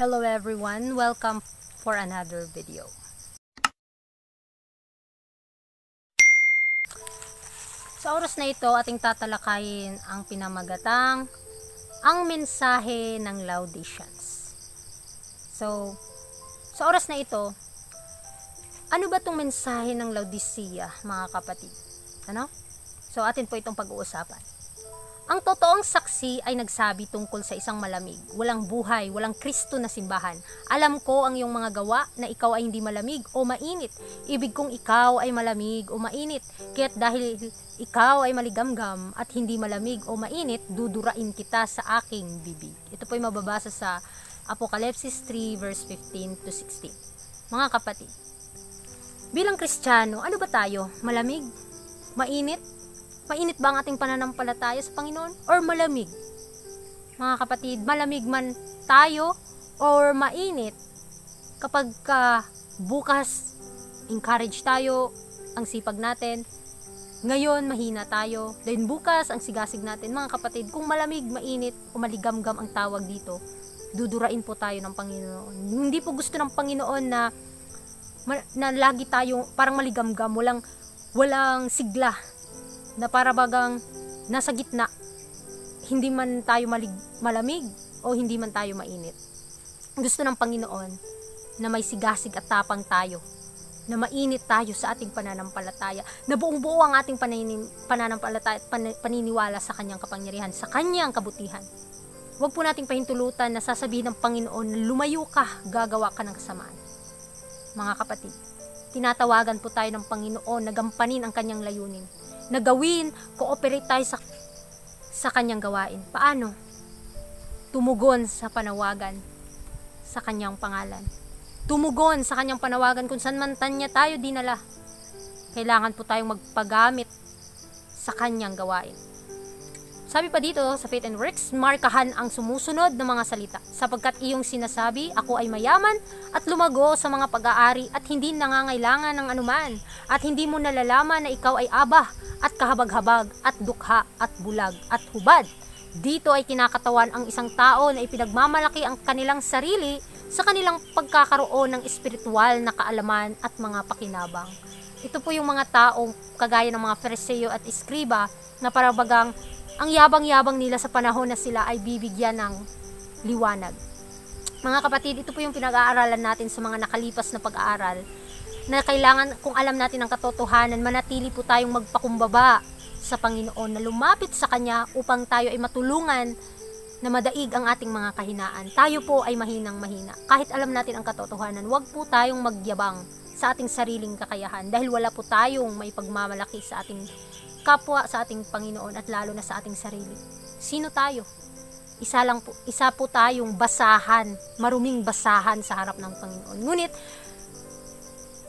Hello everyone, welcome for another video. Sa oras na ito, ating tatalakayin ang pinamagatang ang mensahe ng Laodiceans. So, sa oras na ito, ano ba itong mensahe ng Laodicea, mga kapatid? Ano? So, atin po itong pag-uusapan. Ang totoong saksi ay nagsabi tungkol sa isang malamig, walang buhay, walang Kristo na simbahan. Alam ko ang iyong mga gawa na ikaw ay hindi malamig o mainit. Ibig kong ikaw ay malamig o mainit. Kaya't dahil ikaw ay maligamgam at hindi malamig o mainit, dudurain kita sa aking bibig. Ito po ay mababasa sa Apokalipsis 3 verse 15 to 16. Mga kapatid, bilang Kristiyano, ano ba tayo? Malamig? Mainit? Mainit ba ang ating pananampalataya sa Panginoon? Or malamig? Mga kapatid, malamig man tayo or mainit, kapag bukas encourage tayo, ang sipag natin, ngayon mahina tayo, then bukas ang sigasig natin. Mga kapatid, kung malamig, mainit o maligamgam ang tawag dito, dudurain po tayo ng Panginoon. Hindi po gusto ng Panginoon na lagi tayo parang maligamgam, walang sigla, na para bagang nasa gitna, hindi man tayo malamig o hindi man tayo mainit. Gusto ng Panginoon na may sigasig at tapang tayo, na mainit tayo sa ating pananampalataya, na buong-buo ang ating pananampalataya at paniniwala sa kanyang kapangyarihan, sa kanyang kabutihan. Huwag po nating pahintulutan na sasabihin ng Panginoon na lumayo ka, gagawa ka ng kasamaan. Mga kapatid, tinatawagan po tayo ng Panginoon na gampanin ang kanyang layunin, na gawin, cooperate tayo sa kanyang gawain. Paano? Tumugon sa panawagan sa kanyang pangalan. Tumugon sa kanyang panawagan kung saan man niya tayo dinala. Kailangan po tayong magpagamit sa kanyang gawain. Sabi pa dito sa Faith and Works, markahan ang sumusunod na mga salita, sapagkat iyong sinasabi, ako ay mayaman at lumago sa mga pag-aari at hindi nangangailangan ng anuman, at hindi mo nalalaman na ikaw ay aba at kahabag-habag at dukha at bulag at hubad. Dito ay kinakatawan ang isang tao na ipinagmamalaki ang kanilang sarili sa kanilang pagkakaroon ng espiritual na kaalaman at mga pakinabang. Ito po yung mga taong kagaya ng mga Fariseo at Eskriba na parabagang ang yabang-yabang nila sa panahon na sila ay bibigyan ng liwanag. Mga kapatid, ito po yung pinag-aaralan natin sa mga nakalipas na pag-aaral, na kailangan, kung alam natin ang katotohanan, manatili po tayong magpakumbaba sa Panginoon, na lumapit sa Kanya upang tayo ay matulungan na madaig ang ating mga kahinaan. Tayo po ay mahinang-mahina. Kahit alam natin ang katotohanan, huwag po tayong magyabang sa ating sariling kakayahan, dahil wala po tayong may pagmamalaki sa ating kapwa, sa ating Panginoon, at lalo na sa ating sarili. Sino tayo? Isa po tayong basahan, maruming basahan sa harap ng Panginoon. Ngunit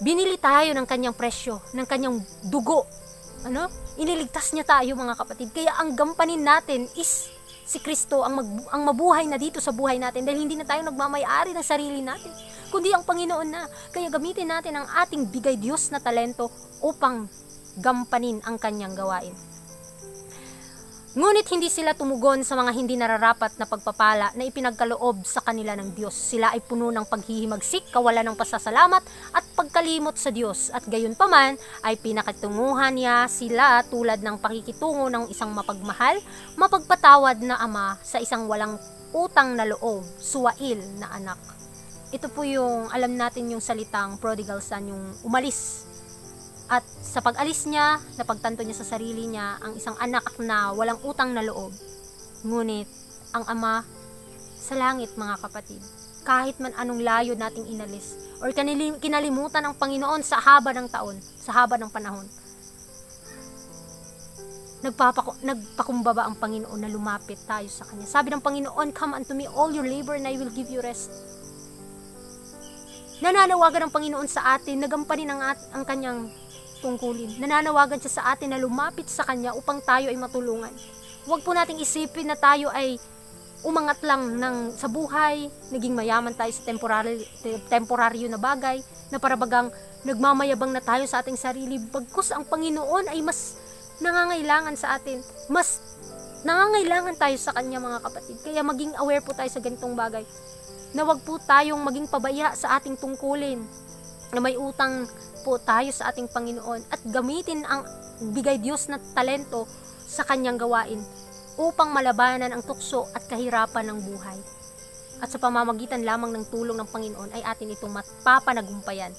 binili tayo ng kanyang presyo, ng kanyang dugo. Iniligtas niya tayo, mga kapatid. Kaya ang gampanin natin is si Kristo, ang mabuhay na dito sa buhay natin, dahil hindi na tayo nagmamay-ari ng sarili natin, kundi ang Panginoon na. Kaya gamitin natin ang ating bigay Diyos na talento upang gampanin ang kanyang gawain. Ngunit hindi sila tumugon sa mga hindi nararapat na pagpapala na ipinagkaloob sa kanila ng Diyos. Sila ay puno ng paghihimagsik, kawalan ng pasasalamat at pagkalimot sa Diyos, at gayon paman ay pinakitunguhan niya sila tulad ng pakikitungo ng isang mapagmahal, mapagpatawad na ama sa isang walang utang na loob, suwail na anak. Ito po yung alam natin, yung salitang prodigal son, yung umalis. At sa pag-alis niya, napagtanto niya sa sarili niya ang isang anak na walang utang na loob. Ngunit ang ama sa langit, mga kapatid, kahit man anong layo nating inalis or kinalimutan ng Panginoon sa haba ng taon, sa haba ng panahon, nagpakumbaba ang Panginoon na lumapit tayo sa Kanya. Sabi ng Panginoon, come unto me all your labor and I will give you rest. Nananawagan ng Panginoon sa atin, nagampanin ang Kanyang tungkulin. Nananawagan siya sa atin na lumapit sa Kanya upang tayo ay matulungan. Huwag po nating isipin na tayo ay umangat lang sa buhay, naging mayaman tayo sa temporaryo na bagay, na parabagang nagmamayabang na tayo sa ating sarili, bagkus ang Panginoon ay mas nangangailangan sa atin, mas nangangailangan tayo sa Kanya, mga kapatid. Kaya maging aware po tayo sa ganitong bagay. na wag po tayong maging pabaya sa ating tungkulin, na may utang po tayo sa ating Panginoon at gamitin ang bigay Diyos na talento sa kanyang gawain upang malabanan ang tukso at kahirapan ng buhay. At sa pamamagitan lamang ng tulong ng Panginoon ay atin itong mapapanagumpayan.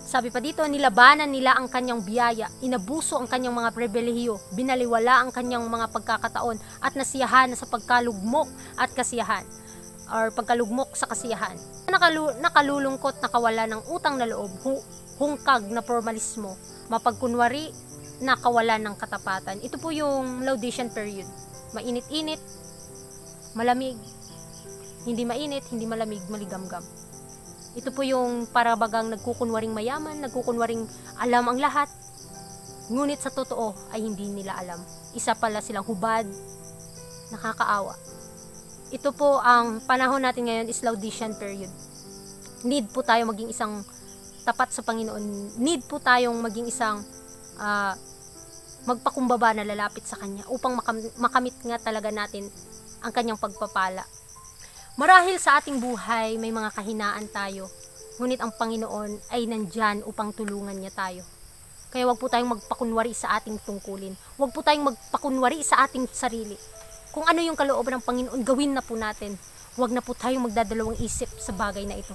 Sabi pa dito, nilabanan nila ang kanyang biyaya, inabuso ang kanyang mga pribilehiyo, binaliwala ang kanyang mga pagkakataon at nasiyahan sa pagkalugmok at kasiyahan or pagkalugmok sa kasiyahan. Nakalulungkot na kawalan ng utang na loob, hungkag na formalismo, mapagkunwari na kawalan ng katapatan. Ito po yung Laodicean period. Mainit-init, malamig, hindi mainit, hindi malamig, maligamgam. Ito po yung parabagang nagkukunwaring mayaman, nagkukunwaring alam ang lahat, ngunit sa totoo ay hindi nila alam. Isa pala silang hubad, nakakaawa. Ito po ang panahon natin ngayon is Laodicean period. Need po tayo maging isang tapat sa Panginoon. Need po tayong maging isang magpakumbaba na lalapit sa Kanya upang makamit nga talaga natin ang Kanyang pagpapala. Marahil sa ating buhay may mga kahinaan tayo, ngunit ang Panginoon ay nandyan upang tulungan niya tayo. Kaya wag po tayong magpakunwari sa ating tungkulin. Wag po tayong magpakunwari sa ating sarili. Kung ano yung kalooban ng Panginoon, gawin na po natin. Wag na po tayong magdadalawang isip sa bagay na ito.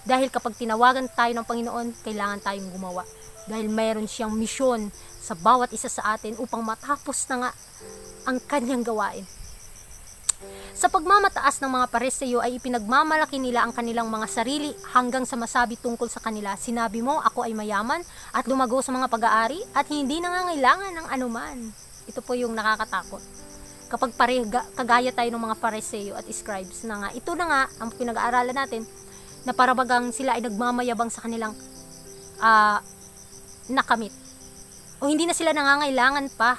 Dahil kapag tinawagan tayo ng Panginoon, kailangan tayong gumawa. Dahil mayroon siyang misyon sa bawat isa sa atin upang matapos na nga ang kanyang gawain. Sa pagmamataas ng mga Pariseo ay ipinagmamalaki nila ang kanilang mga sarili hanggang sa masabi tungkol sa kanila, sinabi mo, ako ay mayaman at lumago sa mga pag-aari at hindi nangangailangan ng anuman. Ito po yung nakakatakot. Kapag kagaya tayo ng mga Pariseo at scribes na nga, ito na nga ang pinag-aaralan natin, na parabagang sila ay nagmamayabang sa kanilang nakamit. O hindi na sila nangangailangan pa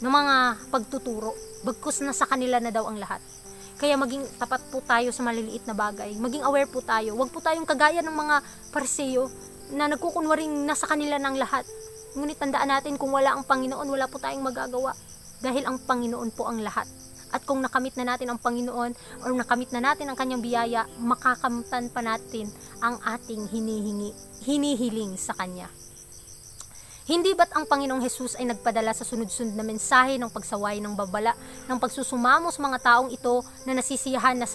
ng mga pagtuturo, bagkus na sa kanila na daw ang lahat. Kaya maging tapat po tayo sa maliliit na bagay. Maging aware po tayo. Huwag po tayong kagaya ng mga Pariseo na nagkukunwaring nasa kanila ng lahat. Ngunit tandaan natin, kung wala ang Panginoon, wala po tayong magagawa. Dahil ang Panginoon po ang lahat. At kung nakamit na natin ang Panginoon o nakamit na natin ang kanyang biyaya, makakamtan pa natin ang ating hinihiling sa kanya. Hindi ba't ang Panginoong Hesus ay nagpadala sa sunod-sunod na mensahe ng pagsaway ng babala, ng pagsusumamo sa mga taong ito na nasisiyahan sa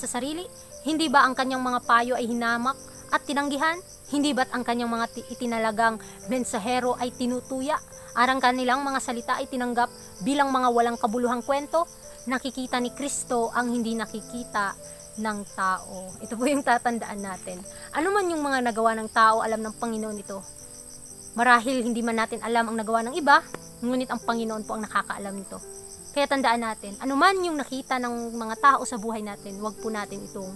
sarili? Hindi ba ang kanyang mga payo ay hinamak at tinanggihan? Hindi ba't ang kanyang mga itinalagang mensahero ay tinutuya? Arang kanilang mga salita ay tinanggap bilang mga walang kabuluhang kwento? Nakikita ni Kristo ang hindi nakikita ng tao. Ito po yung tatandaan natin. Ano man yung mga nagawa ng tao, alam ng Panginoon ito. Marahil hindi man natin alam ang nagawa ng iba, ngunit ang Panginoon po ang nakakaalam nito. Kaya tandaan natin, anuman yung nakita ng mga tao sa buhay natin, wag po natin itong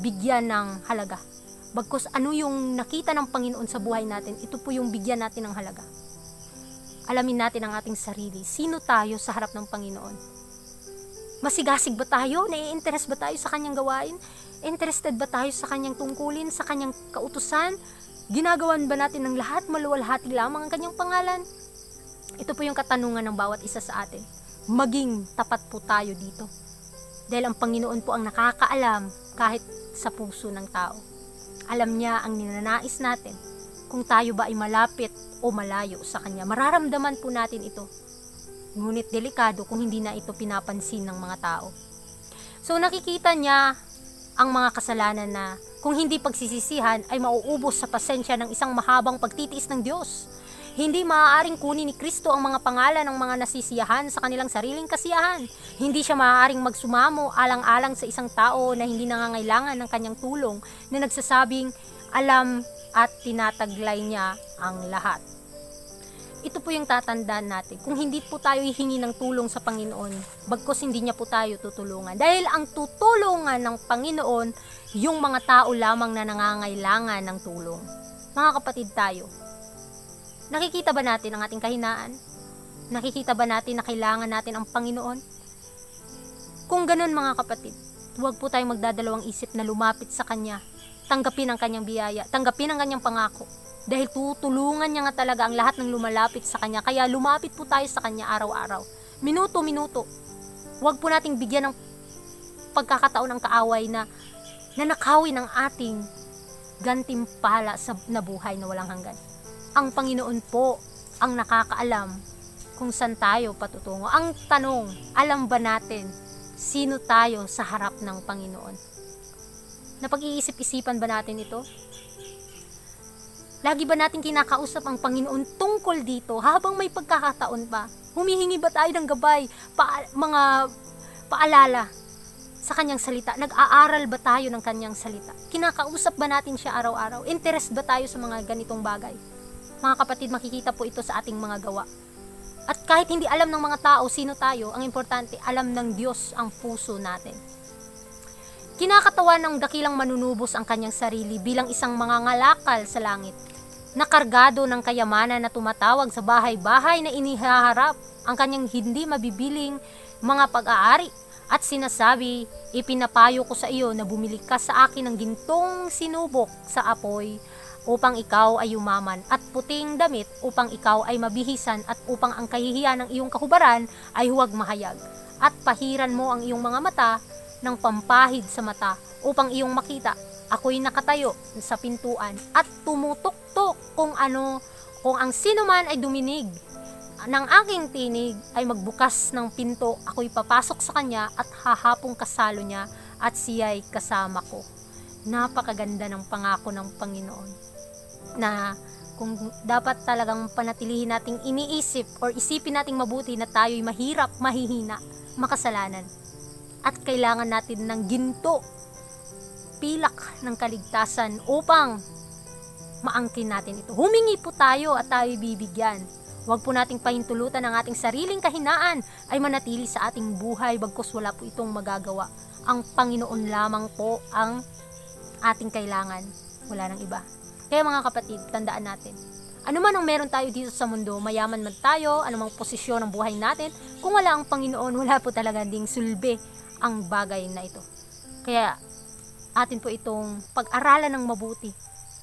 bigyan ng halaga. Bagkus ano yung nakita ng Panginoon sa buhay natin, ito po yung bigyan natin ng halaga. Alamin natin ang ating sarili. Sino tayo sa harap ng Panginoon? Masigasig ba tayo? Nai-interest ba tayo sa kanyang gawain? Interested ba tayo sa kanyang tungkulin, sa kanyang kautusan? Ginagawan ba natin ng lahat, maluwalhati lamang ang kanyang pangalan? Ito po yung katanungan ng bawat isa sa atin. Maging tapat po tayo dito. Dahil ang Panginoon po ang nakakaalam kahit sa puso ng tao. Alam niya ang ninanais natin. Kung tayo ba ay malapit o malayo sa Kanya, mararamdaman po natin ito. Ngunit delikado kung hindi na ito pinapansin ng mga tao. So nakikita niya ang mga kasalanan na kung hindi pagsisisihan ay mauubos sa pasensya ng isang mahabang pagtitiis ng Diyos. Hindi maaaring kunin ni Kristo ang mga pangalan ng mga nasisiyahan sa kanilang sariling kasiyahan. Hindi siya maaaring magsumamo alang-alang sa isang tao na hindi nangangailangan ng kanyang tulong, na nagsasabing alam at tinataglay niya ang lahat. Ito po yung tatandaan natin. Kung hindi po tayo hihingi ng tulong sa Panginoon, bagkus hindi niya po tayo tutulungan. Dahil ang tutulungan ng Panginoon, yung mga tao lamang na nangangailangan ng tulong. Mga kapatid tayo, nakikita ba natin ang ating kahinaan? Nakikita ba natin na kailangan natin ang Panginoon? Kung ganun mga kapatid, huwag po tayong magdadalawang isip na lumapit sa Kanya. Tanggapin ang Kanyang biyaya, tanggapin ang Kanyang pangako. Dahil tutulungan niya nga talaga ang lahat ng lumalapit sa Kanya. Kaya lumapit po tayo sa Kanya araw-araw. Minuto-minuto. Huwag po nating bigyan ng pagkakataon ng kaaway na nanakawin ang ating gantimpala na buhay na walang hanggan. Ang Panginoon po ang nakakaalam kung saan tayo patutungo. Ang tanong, alam ba natin sino tayo sa harap ng Panginoon? Napag-iisip-isipan ba natin ito? Lagi ba natin kinakausap ang Panginoon tungkol dito habang may pagkakataon pa? Humihingi ba tayo ng gabay, mga paalala sa kanyang salita? Nag-aaral ba tayo ng kanyang salita? Kinakausap ba natin siya araw-araw? Interest ba tayo sa mga ganitong bagay? Mga kapatid, makikita po ito sa ating mga gawa. At kahit hindi alam ng mga tao sino tayo, ang importante, alam ng Diyos ang puso natin. Kinakatawan ng dakilang manunubos ang kanyang sarili bilang isang mangangalakal sa langit, nakargado ng kayamanan na tumatawag sa bahay-bahay na inihaharap ang kanyang hindi mabibiling mga pag-aari at sinasabi, ipinapayo ko sa iyo na bumili ka sa akin ng gintong sinubok sa apoy upang ikaw ay yumaman at puting damit upang ikaw ay mabihisan at upang ang kahihiyan ng iyong kahubaran ay huwag mahayag at pahiran mo ang iyong mga mata ng pampahid sa mata upang iyong makita. Ako'y nakatayo sa pintuan at tumutuktok kung ang sino man ay duminig ng aking tinig ay magbukas ng pinto, ako'y papasok sa kanya at hahapong kasalo niya at siya'y kasama ko. Napakaganda ng pangako ng Panginoon na kung dapat talagang panatilihin nating iniisip or isipin nating mabuti na tayo'y mahirap, mahihina, makasalanan. At kailangan natin ng ginto, pilak ng kaligtasan upang maangkin natin ito. Humingi po tayo at tayo bibigyan. Huwag po nating pahintulutan ang ating sariling kahinaan ay manatili sa ating buhay bagkus wala po itong magagawa. Ang Panginoon lamang po ang ating kailangan. Wala nang iba. Kaya mga kapatid, tandaan natin. Ano man ang meron tayo dito sa mundo, mayaman man tayo, anumang posisyon ng buhay natin, kung wala ang Panginoon, wala po talaga ding sulbe ang bagay na ito. Kaya atin po itong pag-aralan ng mabuti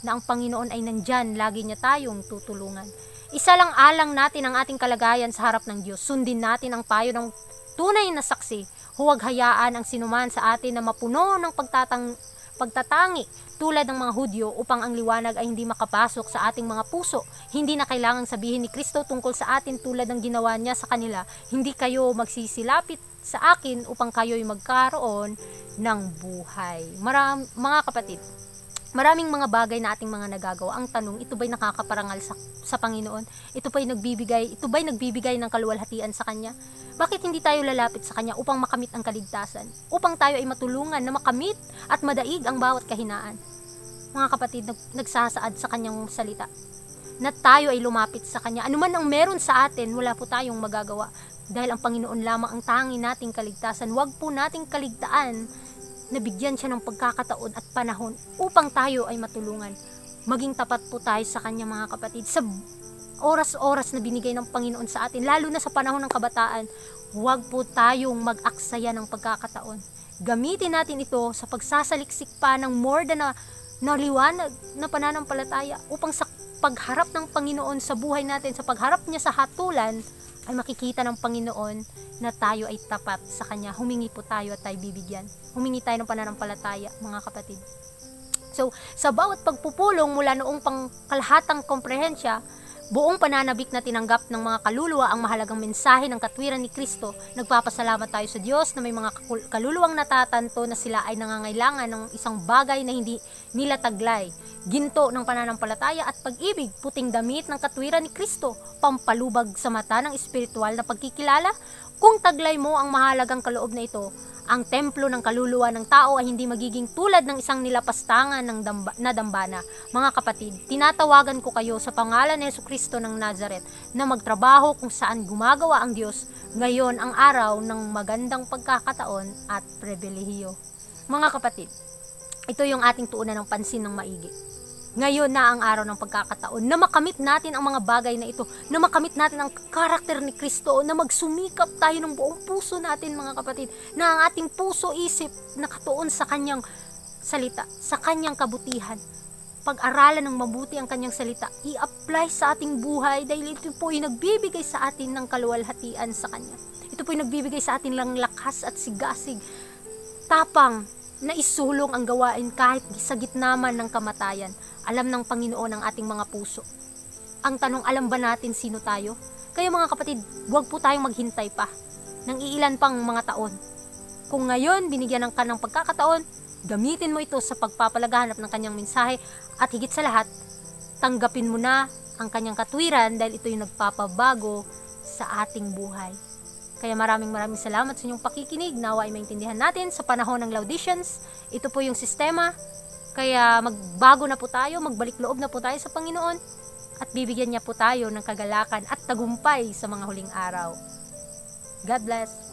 na ang Panginoon ay nandyan, lagi niya tayong tutulungan. Isa lang alang natin ang ating kalagayan sa harap ng Diyos. Sundin natin ang payo ng tunay na saksi. Huwag hayaan ang sinuman sa atin na mapuno ng pagtatangi tulad ng mga Hudyo upang ang liwanag ay hindi makapasok sa ating mga puso. Hindi na kailangang sabihin ni Kristo tungkol sa atin tulad ng ginawa niya sa kanila. Hindi kayo magsisilapit sa akin upang kayo'y magkaroon ng buhay. Mga kapatid, maraming mga bagay na ating mga nagagawa. Ang tanong, ito ba'y nakakaparangal sa Panginoon? Ito ba'y nagbibigay ng kaluwalhatian sa Kanya? Bakit hindi tayo lalapit sa Kanya upang makamit ang kaligtasan? Upang tayo ay matulungan na makamit at madaig ang bawat kahinaan. Mga kapatid, nagsasaad sa Kanyang salita na tayo ay lumapit sa Kanya. Ano man ang meron sa atin, wala po tayong magagawa. Dahil ang Panginoon lamang ang tangi nating kaligtasan. Huwag po nating kaligtaan na bigyan siya ng pagkakataon at panahon upang tayo ay matulungan. Maging tapat po tayo sa Kanya mga kapatid. Sa oras-oras na binigay ng Panginoon sa atin, lalo na sa panahon ng kabataan, huwag po tayong mag-aksaya ng pagkakataon. Gamitin natin ito sa pagsasaliksik pa ng more than na liwanag na pananampalataya upang sa pagharap ng Panginoon sa buhay natin, sa pagharap niya sa hatulan, ay makikita ng Panginoon na tayo ay tapat sa Kanya. Humingi po tayo at tayo bibigyan. Humingi tayo ng pananampalataya, mga kapatid. So, sa bawat pagpupulong mula noong pangkalahatang komprehensya, buong pananabik na tinanggap ng mga kaluluwa ang mahalagang mensahe ng katwiran ni Kristo, nagpapasalamat tayo sa Diyos na may mga kaluluwang natatanto na sila ay nangangailangan ng isang bagay na hindi nila taglay, ginto ng pananampalataya at pag-ibig, puting damit ng katwiran ni Kristo, pampalubag sa mata ng espiritual na pagkikilala. Kung taglay mo ang mahalagang kaloob na ito, ang templo ng kaluluwa ng tao ay hindi magiging tulad ng isang nilapastangan na dambana. Mga kapatid, tinatawagan ko kayo sa pangalan ni Jesucristo ng Nazaret na magtrabaho kung saan gumagawa ang Diyos ngayon ang araw ng magandang pagkakataon at pribilehiyo. Mga kapatid, ito yung ating tuunan ng pansin ng maigi. Ngayon na ang araw ng pagkakataon na makamit natin ang mga bagay na ito, na makamit natin ang karakter ni Kristo, na magsumikap tayo ng buong puso natin mga kapatid, na ang ating puso-isip nakatuon sa Kanyang salita, sa Kanyang kabutihan. Pag-aralan ng mabuti ang Kanyang salita, i-apply sa ating buhay dahil ito po ay nagbibigay sa atin ng kaluwalhatian sa Kanya. Ito po ay nagbibigay sa atin ng lakas at sigasig tapang na isulong ang gawain kahit sa gitna man ng kamatayan. Alam ng Panginoon ang ating mga puso. Ang tanong, alam ba natin sino tayo? Kaya mga kapatid, huwag po tayong maghintay pa ng iilan pang mga taon. Kung ngayon binigyan ka ng pagkakataon, gamitin mo ito sa pagpapalaganap ng kanyang mensahe, at higit sa lahat, tanggapin mo na ang kanyang katwiran dahil ito yung nagpapabago sa ating buhay. Kaya maraming salamat sa inyong pakikinig. Nawa ay maintindihan natin sa panahon ng Laodiceans. Ito po yung sistema. Kaya magbago na po tayo, magbalik loob na po tayo sa Panginoon, at bibigyan niya po tayo ng kagalakan at tagumpay sa mga huling araw. God bless.